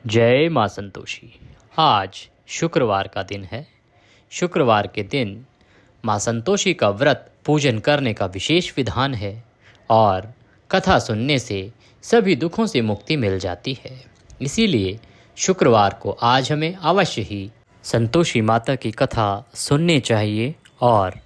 जय माँ संतोषी। आज शुक्रवार का दिन है। शुक्रवार के दिन माँ संतोषी का व्रत पूजन करने का विशेष विधान है और कथा सुनने से सभी दुखों से मुक्ति मिल जाती है। इसीलिए शुक्रवार को आज हमें अवश्य ही संतोषी माता की कथा सुननी चाहिए और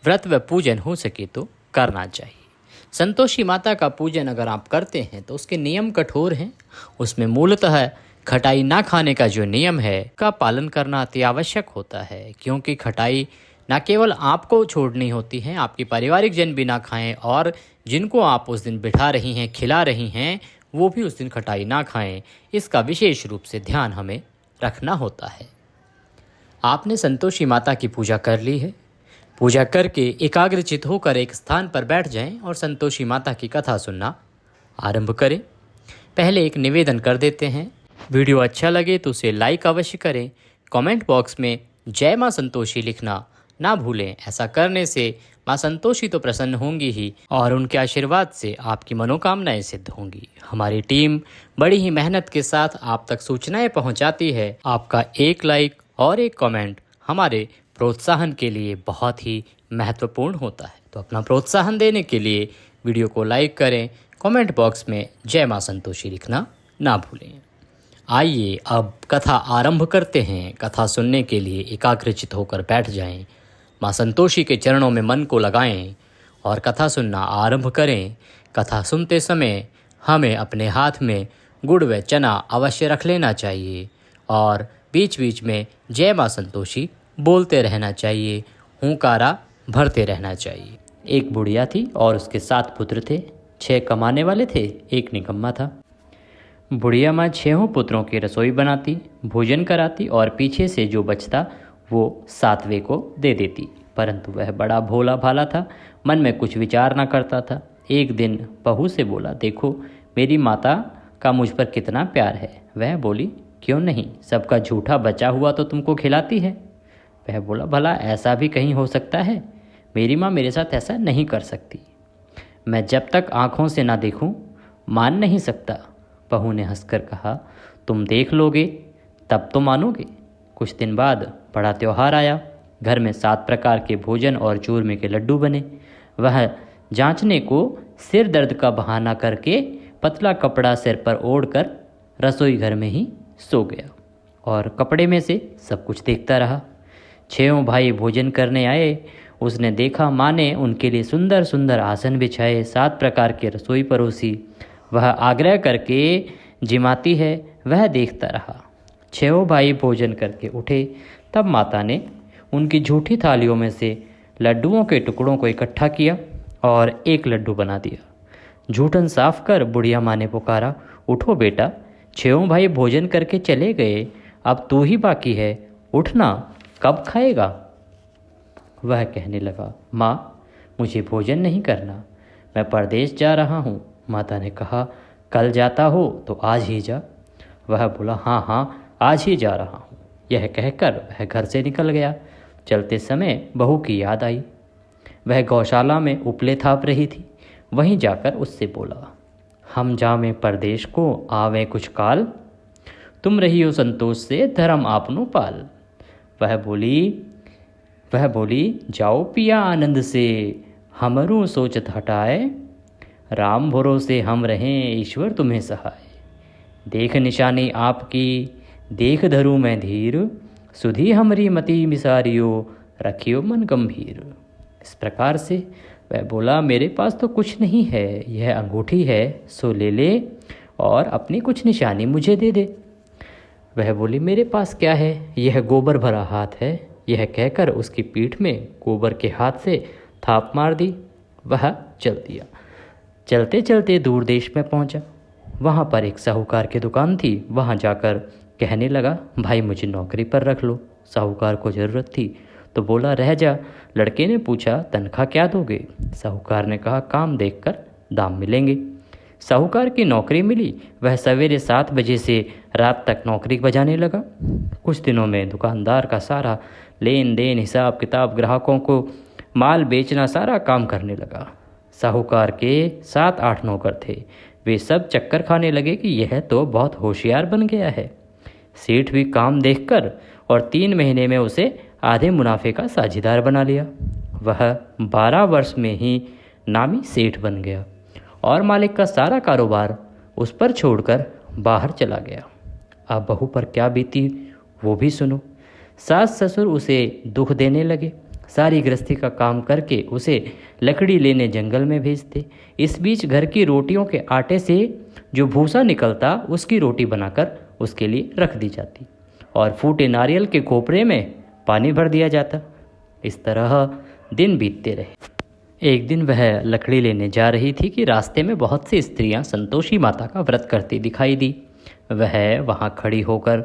व्रत व पूजन हो सके तो करना चाहिए। संतोषी माता का पूजन अगर आप करते हैं तो उसके नियम कठोर हैं। उसमें मूलतः खटाई ना खाने का जो नियम है का पालन करना अति आवश्यक होता है, क्योंकि खटाई न केवल आपको छोड़नी होती है, आपके पारिवारिक जन भी ना खाएं और जिनको आप उस दिन बिठा रही हैं, खिला रही हैं, वो भी उस दिन खटाई ना खाएं। इसका विशेष रूप से ध्यान हमें रखना होता है। आपने संतोषी माता की पूजा कर ली है। पूजा करके एकाग्रचित होकर एक स्थान पर बैठ जाएं और संतोषी माता की कथा सुनना आरंभ करें। पहले एक निवेदन कर देते हैं, वीडियो अच्छा लगे तो उसे लाइक अवश्य करें। कमेंट बॉक्स में जय माँ संतोषी लिखना ना भूलें। ऐसा करने से माँ संतोषी तो प्रसन्न होंगी ही और उनके आशीर्वाद से आपकी मनोकामनाएं सिद्ध होंगी। हमारी टीम बड़ी ही मेहनत के साथ आप तक सूचनाएं पहुंचाती है। आपका एक लाइक और एक कमेंट हमारे प्रोत्साहन के लिए बहुत ही महत्वपूर्ण होता है। तो अपना प्रोत्साहन देने के लिए वीडियो को लाइक करें, कमेंट बॉक्स में जय माँ संतोषी लिखना ना भूलें। आइए अब कथा आरंभ करते हैं। कथा सुनने के लिए एकाग्रचित होकर बैठ जाएं, माँ संतोषी के चरणों में मन को लगाएं और कथा सुनना आरंभ करें। कथा सुनते समय हमें अपने हाथ में गुड़ व चना अवश्य रख लेना चाहिए और बीच बीच में जय माँ संतोषी बोलते रहना चाहिए, हुंकारा भरते रहना चाहिए। एक बुढ़िया थी और उसके 7 पुत्र थे। 6 कमाने वाले थे, एक निकम्मा था। बुढ़िया माँ 6 पुत्रों की रसोई बनाती, भोजन कराती और पीछे से जो बचता वो 7वें को दे देती। परंतु वह बड़ा भोला भाला था, मन में कुछ विचार न करता था। एक दिन बहू से बोला, देखो मेरी माता का मुझ पर कितना प्यार है। वह बोली, क्यों नहीं, सबका झूठा बचा हुआ तो तुमको खिलाती है। वह बोला, भला ऐसा भी कहीं हो सकता है? मेरी माँ मेरे साथ ऐसा नहीं कर सकती। मैं जब तक आँखों से ना देखूं मान नहीं सकता। बहू ने हंसकर कहा, तुम देख लोगे तब तो मानोगे। कुछ दिन बाद बड़ा त्योहार आया। घर में 7 प्रकार के भोजन और चूरमे के लड्डू बने। वह जांचने को सिर दर्द का बहाना करके पतला कपड़ा सिर पर ओढ़कर रसोई घर में ही सो गया और कपड़े में से सब कुछ देखता रहा। 6 भाई भोजन करने आए। उसने देखा माँ ने उनके लिए सुंदर सुंदर आसन बिछाए, 7 प्रकार की रसोई परोसी। वह आग्रह करके जिमाती है, वह देखता रहा। 6 भाई भोजन करके उठे। तब माता ने उनकी झूठी थालियों में से लड्डुओं के टुकड़ों को इकट्ठा किया और एक लड्डू बना दिया। झूठन साफ कर बुढ़िया माँ ने पुकारा, उठो बेटा, 6 भाई भोजन करके चले गए, अब तू ही बाकी है, उठना, कब खाएगा? वह कहने लगा, माँ मुझे भोजन नहीं करना, मैं परदेश जा रहा हूँ। माता ने कहा, कल जाता हो तो आज ही जा। वह बोला, हाँ हाँ आज ही जा रहा हूँ। यह कहकर वह घर से निकल गया। चलते समय बहू की याद आई। वह गौशाला में उपले थाप रही थी। वहीं जाकर उससे बोला, हम जावें परदेश को आवें कुछ काल, तुम रहियो संतोष से धर्म आपनो पाल। वह बोली जाओ पिया आनंद से, हमरू सोचत हटाए, राम भरोसे हम रहें ईश्वर तुम्हें सहाय। देख निशानी आपकी देख धरूं मैं धीर, सुधी हमरी मति मिसारियो, रखियो मन गंभीर। इस प्रकार से वह बोला, मेरे पास तो कुछ नहीं है, यह अंगूठी है सो ले ले और अपनी कुछ निशानी मुझे दे दे। वह बोली, मेरे पास क्या है, यह गोबर भरा हाथ है। यह कहकर उसकी पीठ में गोबर के हाथ से थाप मार दी। वह चल दिया। चलते चलते दूर देश में पहुंचा। वहां पर एक साहूकार की दुकान थी। वहां जाकर कहने लगा, भाई मुझे नौकरी पर रख लो। साहूकार को ज़रूरत थी तो बोला, रह जा। लड़के ने पूछा, तनख्वाह क्या दोगे? साहूकार ने कहा, काम देखकर दाम मिलेंगे। साहूकार की नौकरी मिली। वह सवेरे 7 बजे से रात तक नौकरी बजाने लगा। कुछ दिनों में दुकानदार का सारा लेन देन, हिसाब किताब, ग्राहकों को माल बेचना, सारा काम करने लगा। साहूकार के 7-8 नौकर थे। वे सब चक्कर खाने लगे कि यह तो बहुत होशियार बन गया है। सेठ भी काम देखकर और 3 महीने में उसे आधे मुनाफे का साझेदार बना लिया। वह 12 वर्ष में ही नामी सेठ बन गया और मालिक का सारा कारोबार उस पर छोड़कर बाहर चला गया। अब बहू पर क्या बीती वो भी सुनो। सास ससुर उसे दुख देने लगे, सारी गृहस्थी का काम करके उसे लकड़ी लेने जंगल में भेजते। इस बीच घर की रोटियों के आटे से जो भूसा निकलता उसकी रोटी बनाकर उसके लिए रख दी जाती और फूटे नारियल के कोपरे में पानी भर दिया जाता। इस तरह दिन बीतते रहे। एक दिन वह लकड़ी लेने जा रही थी कि रास्ते में बहुत सी स्त्रियां संतोषी माता का व्रत करती दिखाई दी। वह वहां खड़ी होकर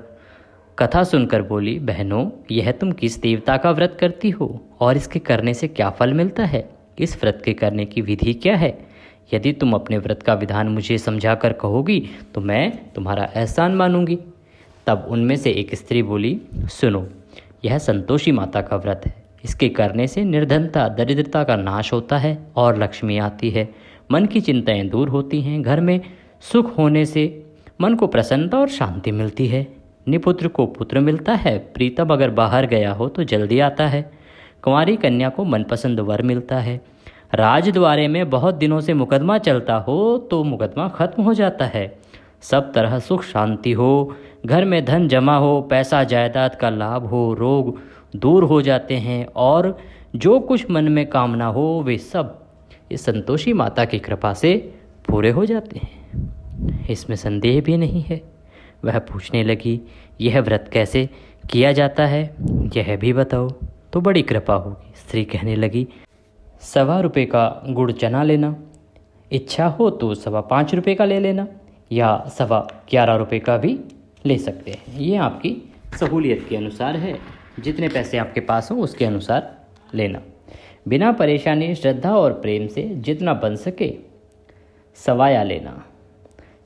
कथा सुनकर बोली, बहनों, यह तुम किस देवता का व्रत करती हो और इसके करने से क्या फल मिलता है? इस व्रत के करने की विधि क्या है? यदि तुम अपने व्रत का विधान मुझे समझाकर कहोगी तो मैं तुम्हारा एहसान मानूंगी। तब उनमें से एक स्त्री बोली, सुनो, यह संतोषी माता का व्रत है। इसके करने से निर्धनता दरिद्रता का नाश होता है और लक्ष्मी आती है। मन की चिंताएं दूर होती हैं। घर में सुख होने से मन को प्रसन्नता और शांति मिलती है। निपुत्र को पुत्र मिलता है। प्रीतम अगर बाहर गया हो तो जल्दी आता है। कुंवारी कन्या को मनपसंद वर मिलता है। राजद्वारे में बहुत दिनों से मुकदमा चलता हो तो मुकदमा खत्म हो जाता है। सब तरह सुख शांति हो, घर में धन जमा हो, पैसा जायदाद का लाभ हो, रोग दूर हो जाते हैं और जो कुछ मन में कामना हो वे सब इस संतोषी माता की कृपा से पूरे हो जाते हैं। इसमें संदेह भी नहीं है। वह पूछने लगी, यह व्रत कैसे किया जाता है, यह भी बताओ तो बड़ी कृपा होगी। स्त्री कहने लगी, 1.25 रुपये का गुड़ चना लेना, इच्छा हो तो 5.25 रुपये का ले लेना या 11.25 रुपये का भी ले सकते हैं। ये आपकी सहूलियत के अनुसार है। जितने पैसे आपके पास हो उसके अनुसार लेना। बिना परेशानी, श्रद्धा और प्रेम से जितना बन सके सवाया लेना।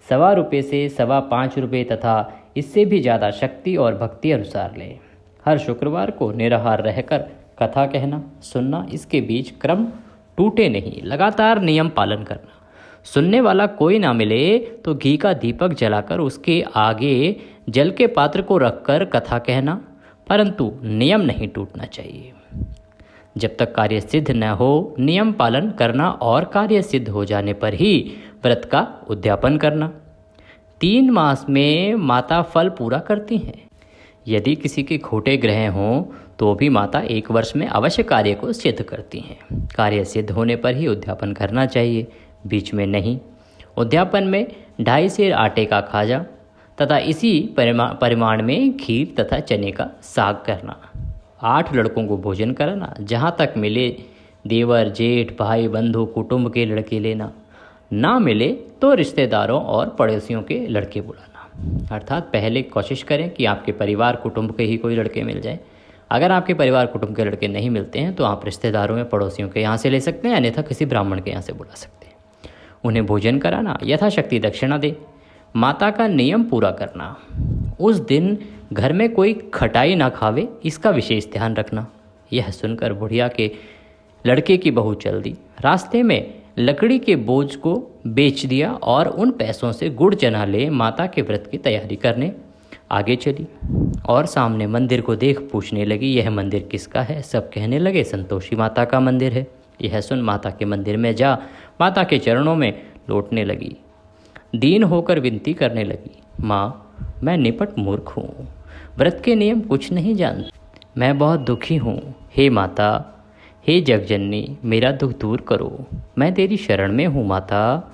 1.25 रुपये से 5.25 रुपये तथा इससे भी ज़्यादा शक्ति और भक्ति अनुसार लें। हर शुक्रवार को निराहार रहकर कथा कहना, सुनना, इसके बीच क्रम टूटे नहीं, लगातार नियम पालन करना। सुनने वाला कोई ना मिले तो घी का दीपक जलाकर उसके आगे जल के पात्र को रखकर कथा कहना, परंतु नियम नहीं टूटना चाहिए। जब तक कार्य सिद्ध न हो नियम पालन करना और कार्य सिद्ध हो जाने पर ही व्रत का उद्यापन करना। 3 मास में माता फल पूरा करती हैं। यदि किसी के खोटे ग्रह हों तो भी माता 1 वर्ष में अवश्य कार्य को सिद्ध करती हैं। कार्य सिद्ध होने पर ही उद्यापन करना चाहिए, बीच में नहीं। उद्यापन में 2.5 सेर आटे का खाजा तथा इसी परिमाण में खीर तथा चने का साग करना। 8 लड़कों को भोजन कराना। जहाँ तक मिले देवर, जेठ, भाई, बंधु, कुटुंब के लड़के लेना। ना मिले तो रिश्तेदारों और पड़ोसियों के लड़के बुलाना। अर्थात पहले कोशिश करें कि आपके परिवार कुटुंब के ही कोई लड़के मिल जाए। अगर आपके परिवार कुटुंब के लड़के नहीं मिलते हैं तो आप रिश्तेदारों या पड़ोसियों के यहाँ से ले सकते हैं, अन्यथा किसी ब्राह्मण के यहाँ से बुला सकते हैं। उन्हें भोजन कराना, यथाशक्ति दक्षिणा दे। माता का नियम पूरा करना। उस दिन घर में कोई खटाई ना खावे, इसका विशेष ध्यान रखना। यह सुनकर बुढ़िया के लड़के की बहू चल दी। रास्ते में लकड़ी के बोझ को बेच दिया और उन पैसों से गुड़ चना ले माता के व्रत की तैयारी करने आगे चली और सामने मंदिर को देख पूछने लगी, यह मंदिर किसका है? सब कहने लगे, संतोषी माता का मंदिर है। यह सुन माता के मंदिर में जा माता के चरणों में लौटने लगी। दीन होकर विनती करने लगी, माँ, मैं निपट मूर्ख हूँ, व्रत के नियम कुछ नहीं जानती, मैं बहुत दुखी हूँ। हे माता, हे जगजननी, मेरा दुख दूर करो, मैं तेरी शरण में हूँ माता।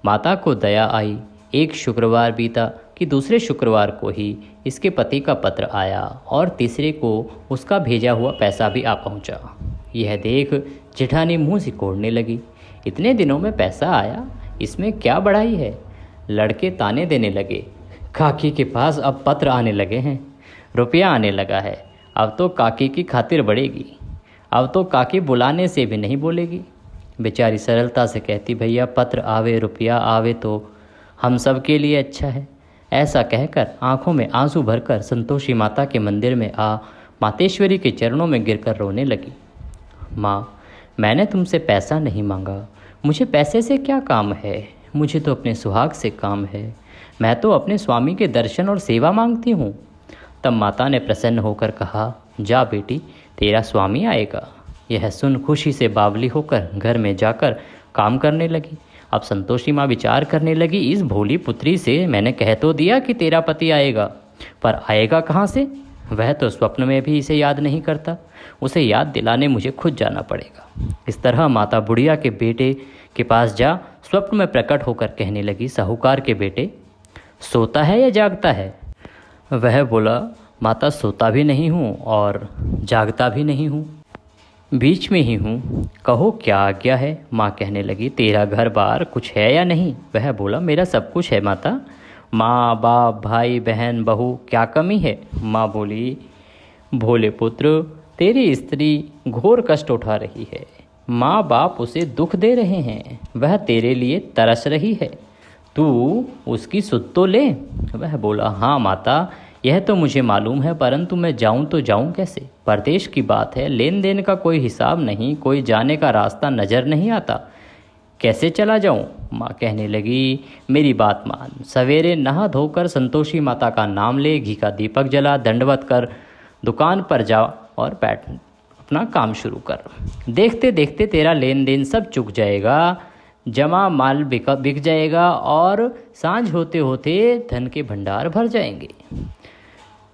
माता को दया आई। एक शुक्रवार बीता कि दूसरे शुक्रवार को ही इसके पति का पत्र आया और तीसरे को उसका भेजा हुआ पैसा भी आ पहुँचा। यह देख जेठानी मुँह सिकोड़ने लगी, इतने दिनों में पैसा आया, इसमें क्या बढ़ाई है? लड़के ताने देने लगे, काकी के पास अब पत्र आने लगे हैं, रुपया आने लगा है, अब तो काकी की खातिर बढ़ेगी, अब तो काकी बुलाने से भी नहीं बोलेगी। बेचारी सरलता से कहती, भैया पत्र आवे रुपया आवे तो हम सब के लिए अच्छा है। ऐसा कहकर आंखों में आंसू भरकर संतोषी माता के मंदिर में आ मातेश्वरी के चरणों में गिरकर रोने लगी। माँ, मैंने तुमसे पैसा नहीं मांगा, मुझे पैसे से क्या काम है, मुझे तो अपने सुहाग से काम है। मैं तो अपने स्वामी के दर्शन और सेवा मांगती हूँ। तब माता ने प्रसन्न होकर कहा, जा बेटी, तेरा स्वामी आएगा। यह सुन खुशी से बावली होकर घर में जाकर काम करने लगी। अब संतोषी माँ विचार करने लगी, इस भोली पुत्री से मैंने कह तो दिया कि तेरा पति आएगा, पर आएगा कहाँ से? वह तो स्वप्न में भी इसे याद नहीं करता। उसे याद दिलाने मुझे खुद जाना पड़ेगा। इस तरह माता बुढ़िया के बेटे के पास जा स्वप्न में प्रकट होकर कहने लगी, साहूकार के बेटे, सोता है या जागता है? वह बोला, माता सोता भी नहीं हूँ और जागता भी नहीं हूँ, बीच में ही हूँ, कहो क्या आज्ञा है? माँ कहने लगी, तेरा घर बार कुछ है या नहीं? वह बोला, मेरा सब कुछ है माता, माँ बाप भाई बहन बहू, क्या कमी है? माँ बोली, भोले पुत्र, तेरी स्त्री घोर कष्ट उठा रही है, माँ बाप उसे दुख दे रहे हैं, वह तेरे लिए तरस रही है, तू उसकी सुध तो ले। वह बोला, हाँ माता, यह तो मुझे मालूम है, परंतु मैं जाऊं तो जाऊं कैसे? परदेश की बात है, लेन देन का कोई हिसाब नहीं, कोई जाने का रास्ता नज़र नहीं आता, कैसे चला जाऊं? माँ कहने लगी, मेरी बात मान, सवेरे नहा धोकर संतोषी माता का नाम ले, घी का दीपक जला, दंडवत कर दुकान पर जा और बैठ अपना काम शुरू कर। देखते देखते तेरा लेन देन सब चुक जाएगा, जमा माल बिक जाएगा और सांझ होते होते धन के भंडार भर जाएंगे।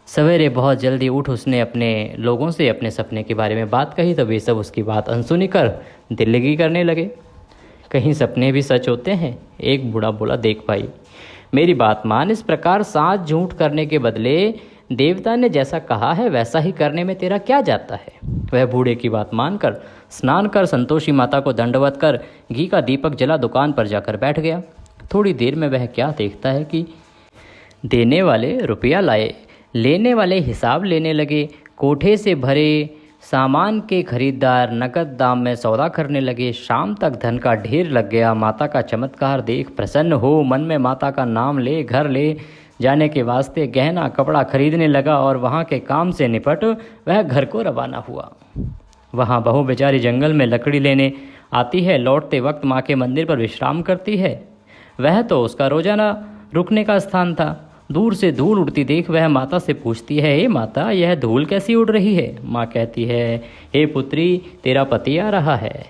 सवेरे बहुत जल्दी उठ उसने अपने लोगों से अपने सपने के बारे में बात कही, तो वे सब उसकी बात अनसुनी कर दिल लगी करने लगे। कहीं सपने भी सच होते हैं? एक बूढ़ा बोला, देख भाई, मेरी बात मान, इस प्रकार साथ झूठ करने के बदले देवता ने जैसा कहा है वैसा ही करने में तेरा क्या जाता है? वह बूढ़े की बात मानकर स्नान कर संतोषी माता को दंडवत कर घी का दीपक जला दुकान पर जाकर बैठ गया। थोड़ी देर में वह क्या देखता है कि देने वाले रुपया लाए, लेने वाले हिसाब लेने लगे, कोठे से भरे सामान के खरीदार नकद दाम में सौदा करने लगे। शाम तक धन का ढेर लग गया। माता का चमत्कार देख प्रसन्न हो मन में माता का नाम ले घर ले जाने के वास्ते गहना कपड़ा खरीदने लगा और वहाँ के काम से निपट वह घर को रवाना हुआ। वहाँ बहू बेचारी जंगल में लकड़ी लेने आती है, लौटते वक्त माँ के मंदिर पर विश्राम करती है। वह तो उसका रोजाना रुकने का स्थान था। दूर से धूल उड़ती देख वह माता से पूछती है, हे माता, यह धूल कैसी उड़ रही है? माँ कहती है, हे पुत्री, तेरा पति आ रहा है,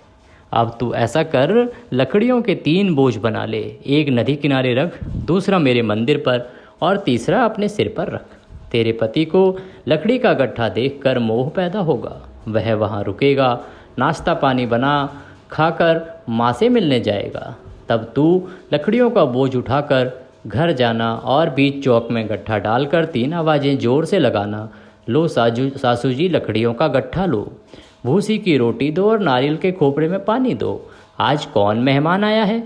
अब तू ऐसा कर, लकड़ियों के 3 बोझ बना ले, एक नदी किनारे रख, दूसरा मेरे मंदिर पर और तीसरा अपने सिर पर रख। तेरे पति को लकड़ी का गट्ठा देखकर मोह पैदा होगा, वह वहाँ रुकेगा, नाश्ता पानी बना खाकर माँ से मिलने जाएगा। तब तू लकड़ियों का बोझ उठाकर घर जाना और बीच चौक में गट्ठा डालकर 3 आवाज़ें जोर से लगाना, लो सासू जी लकड़ियों का गट्ठा लो, भूसी की रोटी दो और नारियल के खोपड़े में पानी दो, आज कौन मेहमान आया है?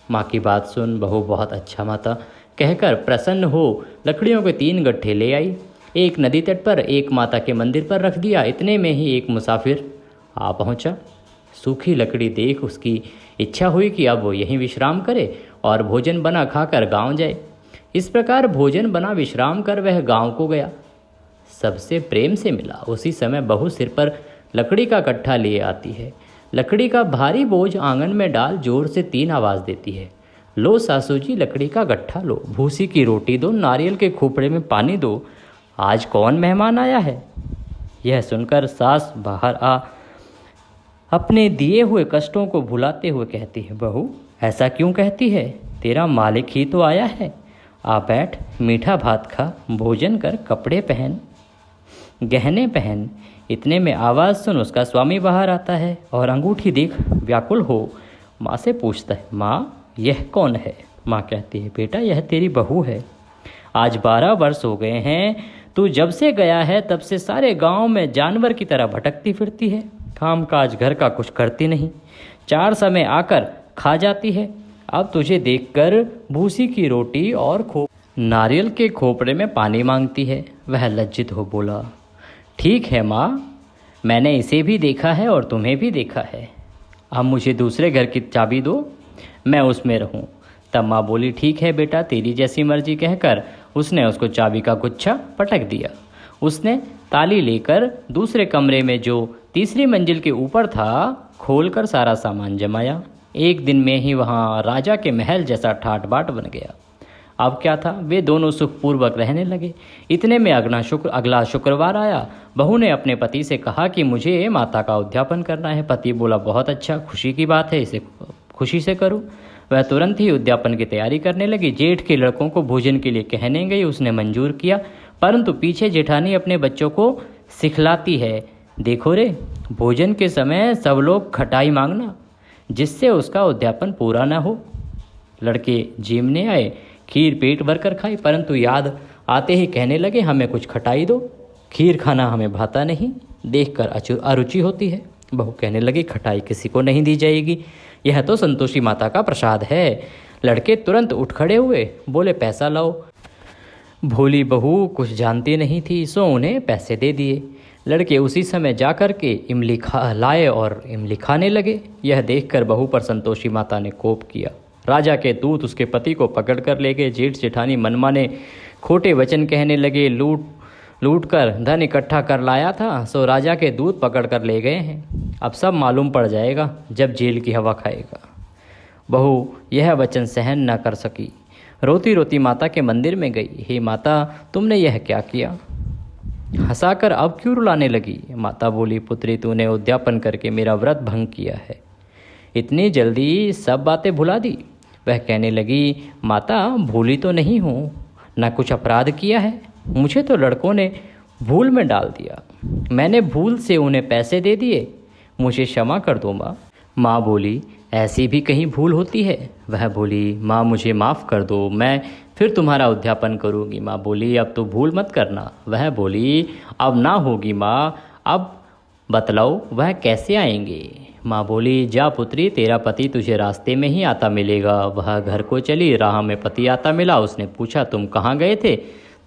माँ की बात सुन बहू बहुत अच्छा माता कहकर प्रसन्न हो लकड़ियों के 3 गट्ठे ले आई, एक नदी तट पर एक माता के मंदिर पर रख दिया। इतने में ही एक मुसाफिर आ पहुँचा। सूखी लकड़ी देख उसकी इच्छा हुई कि अब वो यहीं विश्राम करे और भोजन बना खाकर गांव जाए। इस प्रकार भोजन बना विश्राम कर वह गांव को गया, सबसे प्रेम से मिला। उसी समय बहू सिर पर लकड़ी का गट्ठा लिए आती है, लकड़ी का भारी बोझ आंगन में डाल जोर से 3 आवाज़ देती है, लो सासू जी लकड़ी का गट्ठा लो, भूसी की रोटी दो, नारियल के खोपड़े में पानी दो, आज कौन मेहमान आया है? यह सुनकर सास बाहर आ अपने दिए हुए कष्टों को भुलाते हुए कहती है, बहू ऐसा क्यों कहती है? तेरा मालिक ही तो आया है, आ बैठ, मीठा भात खा, भोजन कर, कपड़े पहन, गहने पहन। इतने में आवाज़ सुन उसका स्वामी बाहर आता है और अंगूठी देख व्याकुल हो माँ से पूछता है, माँ यह कौन है? माँ कहती है, बेटा यह तेरी बहू है, आज 12 वर्ष हो गए हैं, तू जब से गया है तब से सारे गांव में जानवर की तरह भटकती फिरती है, काम काज घर का कुछ करती नहीं, 4 समय आकर खा जाती है। अब तुझे देखकर भूसी की रोटी और नारियल के खोपड़े में पानी मांगती है। वह लज्जित हो बोला, ठीक है माँ, मैंने इसे भी देखा है और तुम्हें भी देखा है, अब मुझे दूसरे घर की चाबी दो, मैं उसमें रहूं। तब माँ बोली, ठीक है बेटा, तेरी जैसी मर्जी कहकर उसने उसको चाबी का गुच्छा पटक दिया। उसने ताली लेकर दूसरे कमरे में जो तीसरी मंजिल के ऊपर था खोलकर सारा सामान जमाया। एक दिन में ही वहाँ राजा के महल जैसा ठाट बाट बन गया। अब क्या था, वे दोनों सुखपूर्वक रहने लगे। इतने में अगला शुक्रवार आया। बहू ने अपने पति से कहा कि मुझे माता का उद्यापन करना है। पति बोला, बहुत अच्छा, खुशी की बात है, इसे खुशी से करो। वह तुरंत ही उद्यापन की तैयारी करने लगी। जेठ के लड़कों को भोजन के लिए कहने गई, उसने मंजूर किया, परंतु पीछे जेठानी अपने बच्चों को सिखलाती है, देखो रे, भोजन के समय सब लोग खटाई मांगना, जिससे उसका उद्यापन पूरा न हो। लड़के जीमने आए, खीर पेट भरकर खाई, परंतु याद आते ही कहने लगे, हमें कुछ खटाई दो, खीर खाना हमें भाता नहीं, देखकर अरुचि होती है। बहू कहने लगी, खटाई किसी को नहीं दी जाएगी, यह तो संतोषी माता का प्रसाद है। लड़के तुरंत उठ खड़े हुए, बोले, पैसा लाओ। भोली बहू कुछ जानती नहीं थी, सो उन्हें पैसे दे दिए। लड़के उसी समय जाकर के इमली लाए और इमली खाने लगे। यह देखकर बहू पर संतोषी माता ने कोप किया। राजा के दूत उसके पति को पकड़ कर ले गए। जेठ जेठानी मनमाने खोटे वचन कहने लगे, लूट कर धन इकट्ठा कर लाया था, सो राजा के दूत पकड़ कर ले गए हैं। अब सब मालूम पड़ जाएगा जब जेल की हवा खाएगा। बहू यह वचन सहन न कर सकी, रोती रोती माता के मंदिर में गई। हे माता, तुमने यह क्या किया? हंसाकर अब क्यों रुलाने लगी? माता बोली, पुत्री, तूने उद्यापन करके मेरा व्रत भंग किया है, इतनी जल्दी सब बातें भुला दी। वह कहने लगी, माता, भूली तो नहीं हूँ, न कुछ अपराध किया है, मुझे तो लड़कों ने भूल में डाल दिया, मैंने भूल से उन्हें पैसे दे दिए, मुझे क्षमा कर दो माँ। माँ बोली, ऐसी भी कहीं भूल होती है? वह बोली, माँ मुझे माफ़ कर दो, मैं फिर तुम्हारा उद्यापन करूँगी। माँ बोली, अब तो भूल मत करना। वह बोली, अब ना होगी माँ, अब बतलाओ वह कैसे आएंगे? माँ बोली, जा पुत्री, तेरा पति तुझे रास्ते में ही आता मिलेगा। वह घर को चली, राह में पति आता मिला। उसने पूछा, तुम कहाँ गए थे?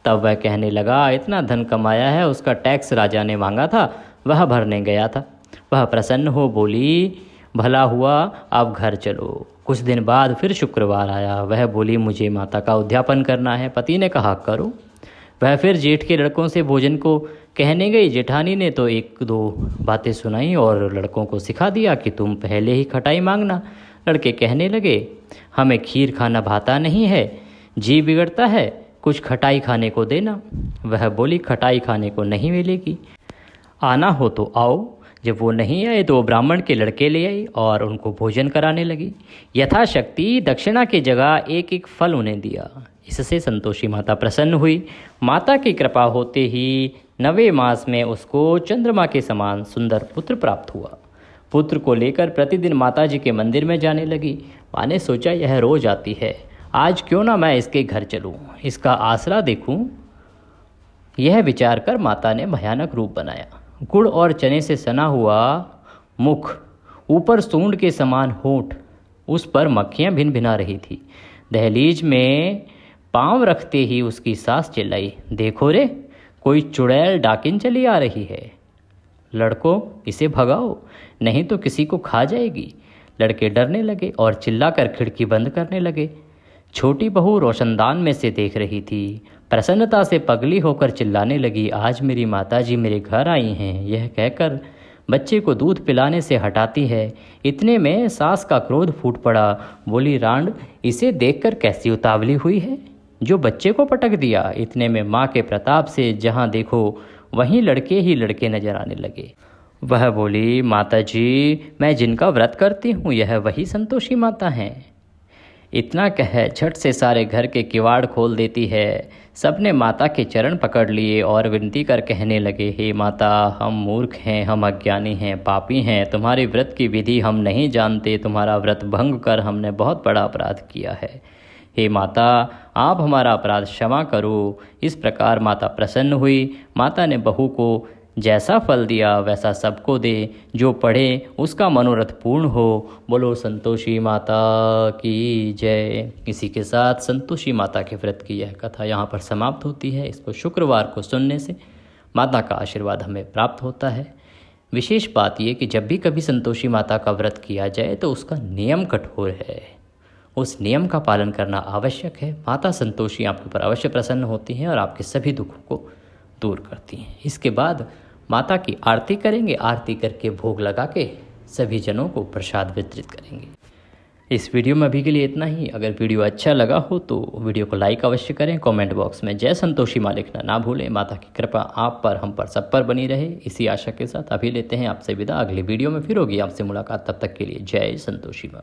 तब वह कहने लगा, इतना धन कमाया है, उसका टैक्स राजा ने मांगा था, वह भरने गया था। वह प्रसन्न हो बोली, भला हुआ, अब घर चलो। कुछ दिन बाद फिर शुक्रवार आया। वह बोली, मुझे माता का उद्यापन करना है। पति ने कहा, करो। वह फिर जेठ के लड़कों से भोजन को कहने गई। जेठानी ने तो एक दो बातें सुनाई और लड़कों को सिखा दिया कि तुम पहले ही खटाई मांगना। लड़के कहने लगे, हमें खीर खाना भाता नहीं है, जी बिगड़ता है, कुछ खटाई खाने को देना। वह बोली, खटाई खाने को नहीं मिलेगी, आना हो तो आओ। जब वो नहीं आए तो वो ब्राह्मण के लड़के ले आई और उनको भोजन कराने लगी। यथाशक्ति दक्षिणा की जगह एक एक फल उन्हें दिया। इससे संतोषी माता प्रसन्न हुई। माता की कृपा होते ही 9वें मास में उसको चंद्रमा के समान सुंदर पुत्र प्राप्त हुआ। पुत्र को लेकर प्रतिदिन माता जी के मंदिर में जाने लगी। माँ ने सोचा, यह रोज आती है, आज क्यों ना मैं इसके घर चलूँ, इसका आसरा देखूँ। यह विचार कर माता ने भयानक रूप बनाया। गुड़ और चने से सना हुआ मुख, ऊपर सूंड के समान होंठ, उस पर मक्खियाँ भिन भिना रही थी। दहलीज में पांव रखते ही उसकी सास चिल्लाई, देखो रे, कोई चुड़ैल डाकिन चली आ रही है, लड़कों इसे भगाओ, नहीं तो किसी को खा जाएगी। लड़के डरने लगे और चिल्लाकर खिड़की बंद करने लगे। छोटी बहू रोशनदान में से देख रही थी। प्रसन्नता से पगली होकर चिल्लाने लगी, आज मेरी माताजी मेरे घर आई हैं। यह कहकर बच्चे को दूध पिलाने से हटाती है। इतने में सास का क्रोध फूट पड़ा। बोली, रांड, इसे देखकर कैसी उतावली हुई है, जो बच्चे को पटक दिया। इतने में माँ के प्रताप से जहाँ देखो वहीं लड़के ही लड़के नजर आने लगे। वह बोली, माताजी, मैं जिनका व्रत करती हूँ यह वही संतोषी माता हैं। इतना कह झट से सारे घर के किवाड़ खोल देती है। सबने माता के चरण पकड़ लिए और विनती कर कहने लगे, हे माता, हम मूर्ख हैं, हम अज्ञानी हैं, पापी हैं, तुम्हारे व्रत की विधि हम नहीं जानते, तुम्हारा व्रत भंग कर हमने बहुत बड़ा अपराध किया है। हे माता, आप हमारा अपराध क्षमा करो। इस प्रकार माता प्रसन्न हुई। माता ने बहू को जैसा फल दिया वैसा सबको दे, जो पढ़े उसका मनोरथ पूर्ण हो। बोलो संतोषी माता की जय। इसी के साथ संतोषी माता के व्रत की यह कथा यहाँ पर समाप्त होती है। इसको शुक्रवार को सुनने से माता का आशीर्वाद हमें प्राप्त होता है। विशेष बात यह कि जब भी कभी संतोषी माता का व्रत किया जाए तो उसका नियम कठोर है, उस नियम का पालन करना आवश्यक है। माता संतोषी आपके ऊपर अवश्य प्रसन्न होती हैं और आपके सभी दुखों को दूर करती हैं। इसके बाद माता की आरती करेंगे। आरती करके भोग लगा के सभी जनों को प्रसाद वितरित करेंगे। इस वीडियो में अभी के लिए इतना ही। अगर वीडियो अच्छा लगा हो तो वीडियो को लाइक अवश्य करें। कमेंट बॉक्स में जय संतोषी माँ लिखना ना भूलें। माता की कृपा आप पर, हम पर, सब पर बनी रहे, इसी आशा के साथ अभी लेते हैं आपसे विदा। अगली वीडियो में फिर होगी आपसे मुलाकात, तब तक के लिए जय संतोषी माँ।